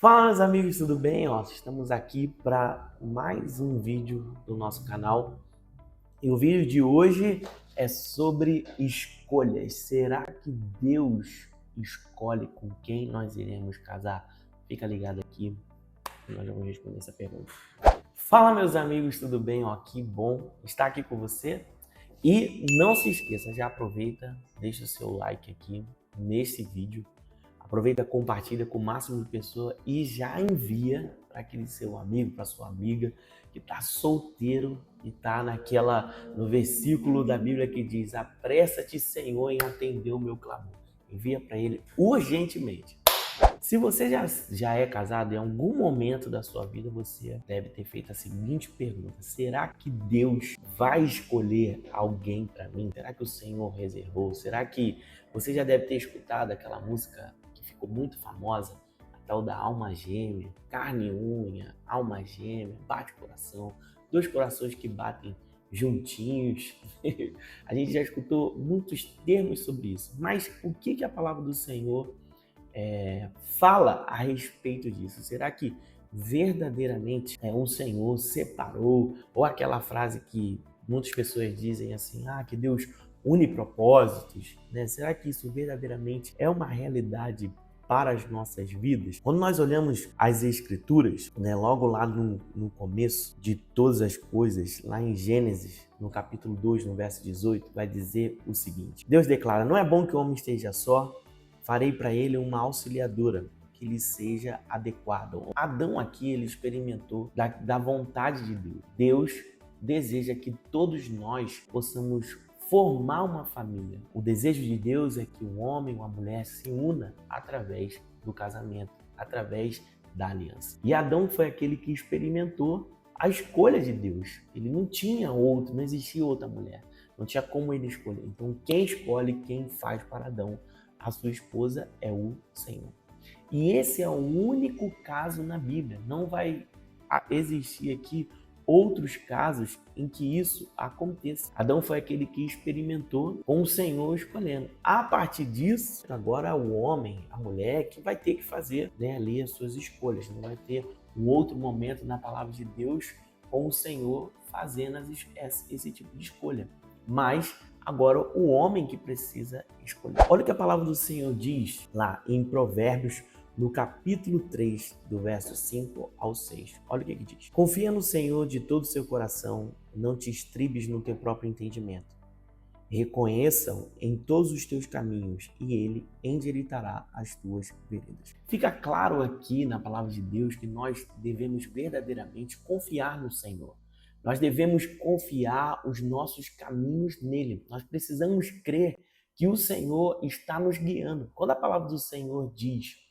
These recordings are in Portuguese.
Fala, meus amigos, tudo bem? Estamos aqui para mais um vídeo do nosso canal. E o vídeo de hoje é sobre escolhas. Será que Deus escolhe com quem nós iremos casar? Fica ligado aqui e nós vamos responder essa pergunta. Fala, meus amigos, tudo bem? Que bom estar aqui com você. E não se esqueça, já aproveita, deixa o seu like aqui nesse vídeo. Aproveita, compartilha com o máximo de pessoas e já envia para aquele seu amigo, para sua amiga que está solteiro e está no versículo da Bíblia que diz: apressa-te, Senhor, em atender o meu clamor. Envia para ele urgentemente. Se você já é casado, em algum momento da sua vida você deve ter feito a seguinte pergunta: será que Deus vai escolher alguém para mim? Será que o Senhor reservou? Será que você já deve ter escutado aquela música que ficou muito famosa, a tal da alma gêmea, carne e unha, alma gêmea, bate coração, dois corações que batem juntinhos? A gente já escutou muitos termos sobre isso, mas o que a palavra do Senhor fala a respeito disso? Será que verdadeiramente um Senhor separou? Ou aquela frase que muitas pessoas dizem assim, que Deus une propósitos, né? Será que isso verdadeiramente é uma realidade para as nossas vidas? Quando nós olhamos as Escrituras, né, logo lá no começo de todas as coisas, lá em Gênesis, no capítulo 2, no verso 18, vai dizer o seguinte: Deus declara: não é bom que o homem esteja só, farei para ele uma auxiliadora que lhe seja adequada. Adão aqui, ele experimentou da vontade de Deus. Deus deseja que todos nós possamos formar uma família. O desejo de Deus é que um homem e uma mulher se una através do casamento, através da aliança. E Adão foi aquele que experimentou a escolha de Deus. Ele não tinha outro, não existia outra mulher. Não tinha como ele escolher. Então, quem escolhe, quem faz para Adão a sua esposa é o Senhor. E esse é o único caso na Bíblia. Não vai existir aqui outros casos em que isso aconteça. Adão foi aquele que experimentou com o Senhor escolhendo. A partir disso, agora o homem, a mulher, que vai ter que fazer, né, ali as suas escolhas. Não vai ter um outro momento na palavra de Deus com o Senhor fazendo esse tipo de escolha. Mas agora o homem que precisa escolher. Olha o que a palavra do Senhor diz lá em Provérbios, no capítulo 3, do verso 5 ao 6. Olha o que diz: confia no Senhor de todo o seu coração, não te estribes no teu próprio entendimento. Reconheçam em todos os teus caminhos e ele endireitará as tuas veredas. Fica claro aqui na palavra de Deus que nós devemos verdadeiramente confiar no Senhor. Nós devemos confiar os nossos caminhos nele. Nós precisamos crer que o Senhor está nos guiando. Quando a palavra do Senhor diz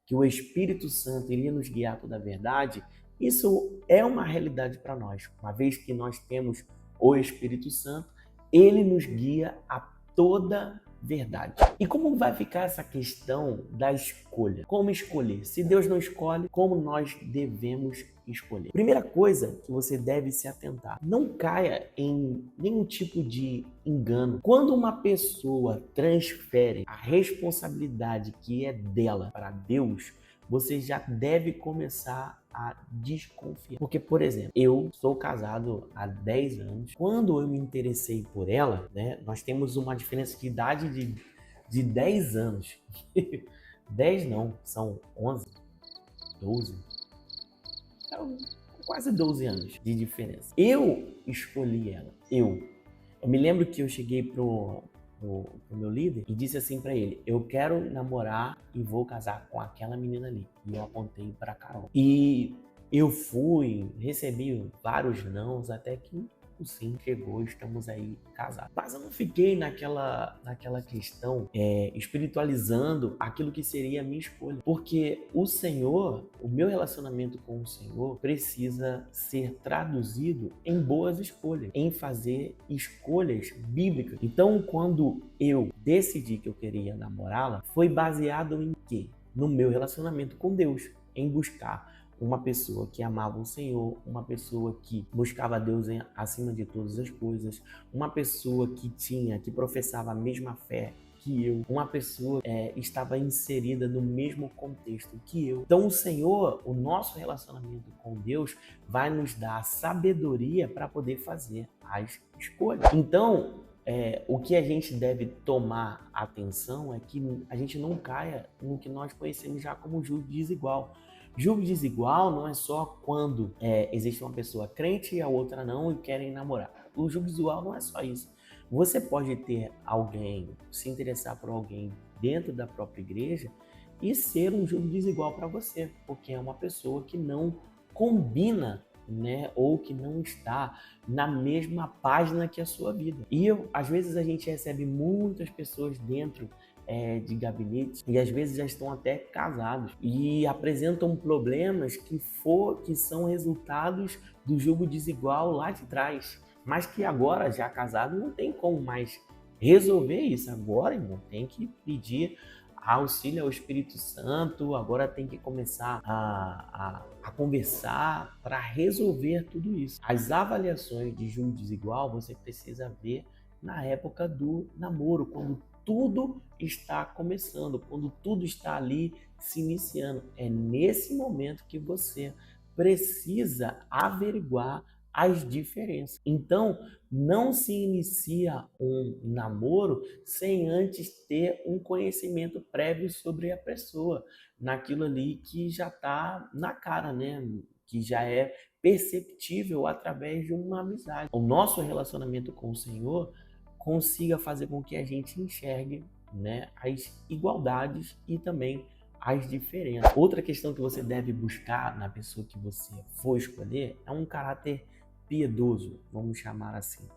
que o Espírito Santo iria nos guiar toda a verdade, isso é uma realidade para nós. Uma vez que nós temos o Espírito Santo, ele nos guia a toda verdade. E como vai ficar essa questão da escolha? Como escolher? Se Deus não escolhe, como nós devemos escolher? Primeira coisa que você deve se atentar: não caia em nenhum tipo de engano. Quando uma pessoa transfere a responsabilidade que é dela para Deus, você já deve começar a desconfiar. Porque, por exemplo, eu sou casado há 10 anos. Quando eu me interessei por ela, né, nós temos uma diferença de idade de 10 anos. 10 não, são 11, 12, quase 12 anos de diferença. Eu escolhi ela, eu me lembro que eu cheguei pro meu líder e disse assim para ele: eu quero namorar e vou casar com aquela menina ali. E eu apontei para Carol. E eu fui, recebi vários nãos, até que o sim chegou, estamos aí casados. Mas eu não fiquei naquela questão espiritualizando aquilo que seria a minha escolha. Porque o Senhor, o meu relacionamento com o Senhor precisa ser traduzido em boas escolhas, em fazer escolhas bíblicas. Então, quando eu decidi que eu queria namorá-la, foi baseado em quê? No meu relacionamento com Deus, em buscar uma pessoa que amava o Senhor, uma pessoa que buscava Deus acima de todas as coisas, uma pessoa que professava a mesma fé que eu, uma pessoa estava inserida no mesmo contexto que eu. Então o Senhor, o nosso relacionamento com Deus, vai nos dar sabedoria para poder fazer as escolhas. Então, o que a gente deve tomar atenção é que a gente não caia no que nós conhecemos já como julgo desigual. Julgo desigual não é só quando existe uma pessoa crente e a outra não e querem namorar. O julgo desigual não é só isso. Você pode ter alguém, se interessar por alguém dentro da própria igreja e ser um julgo desigual para você, porque é uma pessoa que não combina, né, ou que não está na mesma página que a sua vida. E às vezes a gente recebe muitas pessoas dentro de gabinetes e às vezes já estão até casados e apresentam problemas que são resultados do julgo desigual lá de trás, mas que agora, já casado, não tem como mais resolver isso. Agora, irmão, tem que pedir auxílio ao Espírito Santo, agora tem que começar a conversar para resolver tudo isso. As avaliações de julgo desigual você precisa ver na época do namoro, quando tudo está começando, quando tudo está ali se iniciando. É nesse momento que você precisa averiguar as diferenças. Então, não se inicia um namoro sem antes ter um conhecimento prévio sobre a pessoa, naquilo ali que já está na cara, né? Que já é perceptível através de uma amizade. O nosso relacionamento com o Senhor consiga fazer com que a gente enxergue, né, as igualdades e também as diferenças. Outra questão que você deve buscar na pessoa que você for escolher é um caráter piedoso, vamos chamar assim.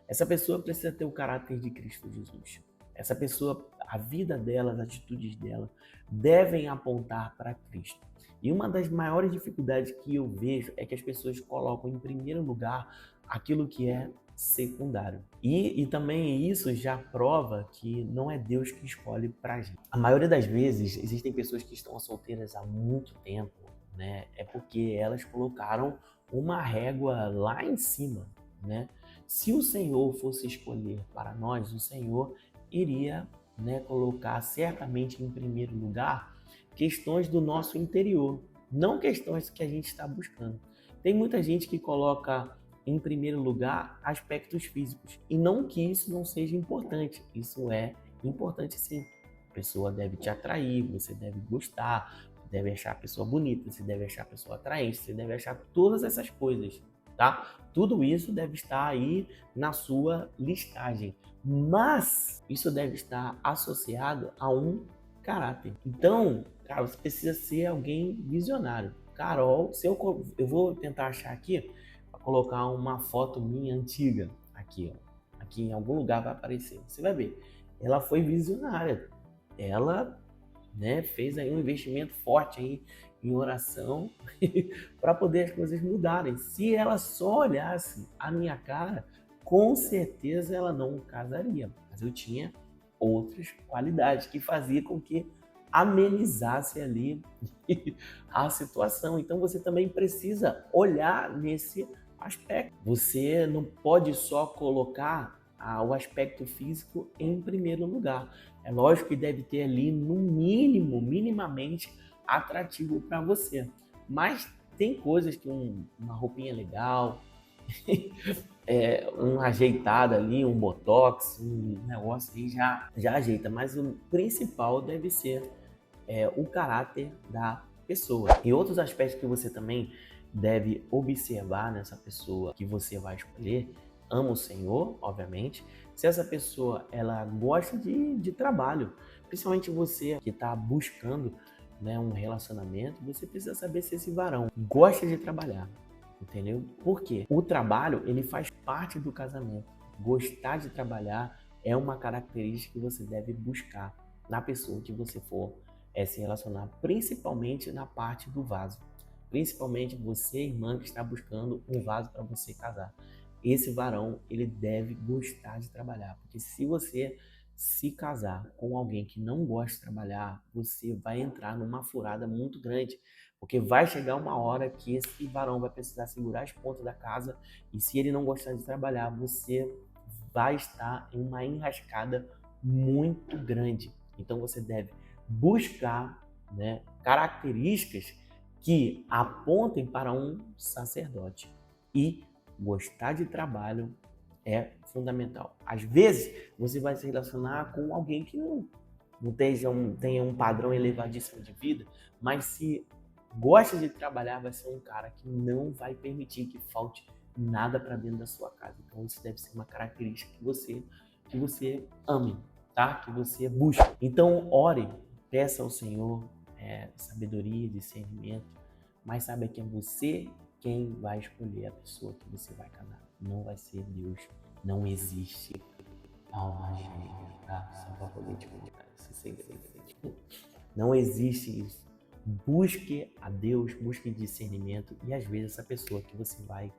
Essa pessoa precisa ter o caráter de Cristo Jesus. Essa pessoa, a vida dela, as atitudes dela, devem apontar para Cristo. E uma das maiores dificuldades que eu vejo é que as pessoas colocam em primeiro lugar aquilo que é secundário. E também isso já prova que não é Deus que escolhe pra gente. A maioria das vezes, existem pessoas que estão solteiras há muito tempo, né? É porque elas colocaram uma régua lá em cima, né? Se o Senhor fosse escolher para nós, o Senhor iria, né, colocar certamente em primeiro lugar questões do nosso interior, não questões que a gente está buscando. Tem muita gente que coloca em primeiro lugar aspectos físicos, e não que isso não seja importante, isso é importante sim. A pessoa deve te atrair, você deve gostar, deve achar a pessoa bonita, você deve achar a pessoa atraente, você deve achar todas essas coisas, tá? Tudo isso deve estar aí na sua listagem, mas isso deve estar associado a um caráter. Então, cara, você precisa ser alguém visionário. Carol, se eu vou tentar achar aqui, para colocar uma foto minha antiga, aqui, ó, aqui em algum lugar vai aparecer, você vai ver. Ela foi visionária, ela, né, fez aí um investimento forte aí em oração para poder as coisas mudarem. Se ela só olhasse a minha cara, com certeza ela não casaria. Mas eu tinha outras qualidades que fazia com que amenizasse ali a situação. Então você também precisa olhar nesse aspecto. Você não pode só colocar o aspecto físico em primeiro lugar. É lógico que deve ter ali, no mínimo, minimamente atrativo para você. Mas tem coisas que uma roupinha legal, uma ajeitada ali, um botox, um negócio aí já ajeita. Mas o principal deve ser o caráter da pessoa. E outros aspectos que você também deve observar nessa pessoa que você vai escolher: ama o Senhor, obviamente. Se essa pessoa ela gosta de trabalho, principalmente você que está buscando, né, um relacionamento, você precisa saber se esse varão gosta de trabalhar, entendeu? Por quê? O trabalho ele faz parte do casamento. Gostar de trabalhar é uma característica que você deve buscar na pessoa que você for se relacionar, principalmente na parte do vaso. Principalmente você, irmã, que está buscando um vaso para você casar. Esse varão, ele deve gostar de trabalhar, porque se você se casar com alguém que não gosta de trabalhar, você vai entrar numa furada muito grande, porque vai chegar uma hora que esse varão vai precisar segurar as pontas da casa, e se ele não gostar de trabalhar, você vai estar em uma enrascada muito grande. Então você deve buscar, né, características que apontem para um sacerdote. E gostar de trabalho é fundamental. Às vezes, você vai se relacionar com alguém que não tenha um padrão elevadíssimo de vida, mas se gosta de trabalhar, vai ser um cara que não vai permitir que falte nada para dentro da sua casa. Então, isso deve ser uma característica que você ame, tá? Que você busque. Então, ore, peça ao Senhor sabedoria, discernimento, mas saiba que é você quem vai escolher a pessoa que você vai casar. Não vai ser Deus. Não existe alma gêmea, tá? Só para poder te contar esse segredo. Não existe isso. Busque a Deus, busque discernimento e às vezes essa pessoa que você vai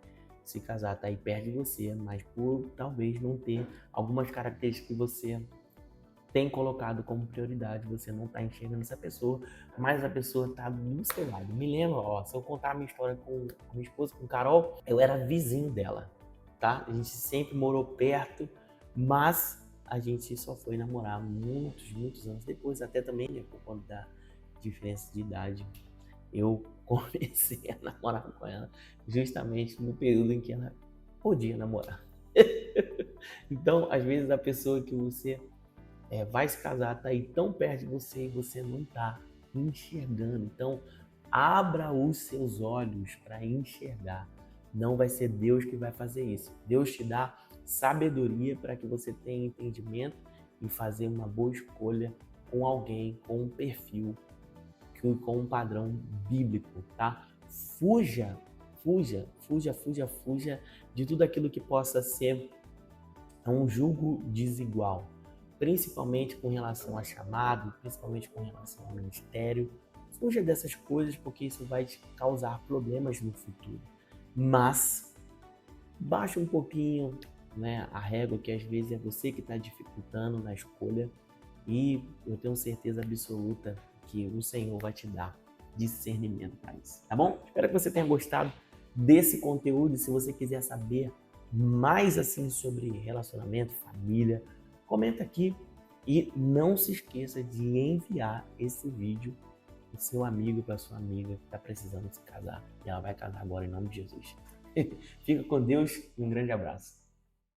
se casar tá aí perto de você, mas por talvez não ter algumas características que você tem colocado como prioridade, você não está enxergando essa pessoa, mas a pessoa está do seu lado. Me lembro, ó, se eu contar a minha história com a minha esposa, com Carol, eu era vizinho dela, tá? A gente sempre morou perto, mas a gente só foi namorar muitos anos depois, até também, né, por conta da diferença de idade. Eu comecei a namorar com ela justamente no período em que ela podia namorar. Então, às vezes, a pessoa que você vai se casar, está aí tão perto de você e você não está enxergando. Então, abra os seus olhos para enxergar. Não vai ser Deus que vai fazer isso. Deus te dá sabedoria para que você tenha entendimento e fazer uma boa escolha com alguém, com um perfil, com um padrão bíblico, tá? Fuja de tudo aquilo que possa ser um julgo desigual, principalmente com relação a chamado, principalmente com relação ao ministério. Fuja dessas coisas porque isso vai te causar problemas no futuro. Mas baixa um pouquinho, né, a régua, que às vezes é você que está dificultando na escolha, e eu tenho certeza absoluta que o Senhor vai te dar discernimento para isso, tá bom? Espero que você tenha gostado desse conteúdo. E se você quiser saber mais assim sobre relacionamento, família, comenta aqui e não se esqueça de enviar esse vídeo para o seu amigo, para sua amiga que está precisando se casar. E ela vai casar agora em nome de Jesus. Fica com Deus e um grande abraço.